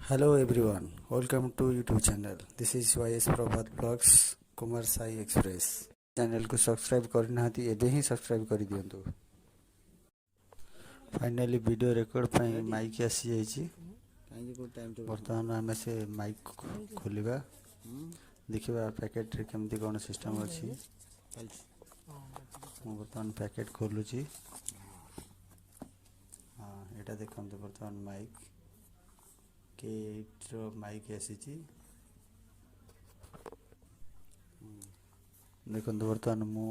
Hello everyone, welcome to YouTube channel. This is YS Prabhat Vlogs Kumar Sai Express. Channel को subscribe करनाहांती एबे ही subscribe कर दियंतु. Finally video record ପାଇଁ mic आसी जाइछि. वर्तमान आमे से माइक खोलिबा देखिबा पैकेट रे केमती कोन सिस्टम अछि. मु वर्तमान पैकेट खोलुछि. हां एटा देखंतु वर्तमान माइक के माइक आसी देखो बर्तमान मु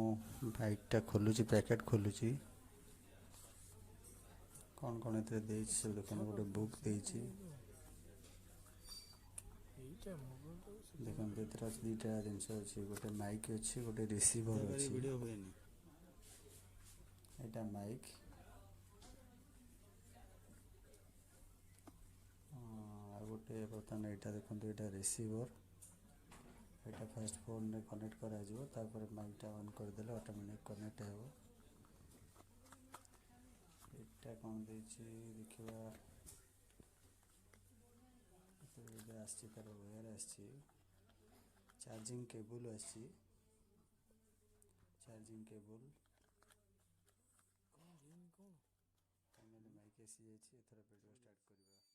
माइकटा खोलुची पैकेट खोलुची कौन कौन एते देइछि सब देखो गोटे बुक देइछि देखो एतरा दुईटा जिनस अछि गोटे माइक अछि गोटे रिसीवर अछि वीडियो होएनी एटा माइक आ गोटे बर्तमान एटा देखो एटा रिसीवर एटा फर्स्ट फोन में कनेक्ट करा जिवो तापर माइक ऑन कर देले ऑटोमेटिक कनेक्ट हेबो. एटा कोन देछि देखिबा एटा आछि तार वायर आछि चार्जिंग केबल आछि चार्जिंग केबल फाइनली माइक आसी जाइछि एथरा वीडियो स्टार्ट करबा.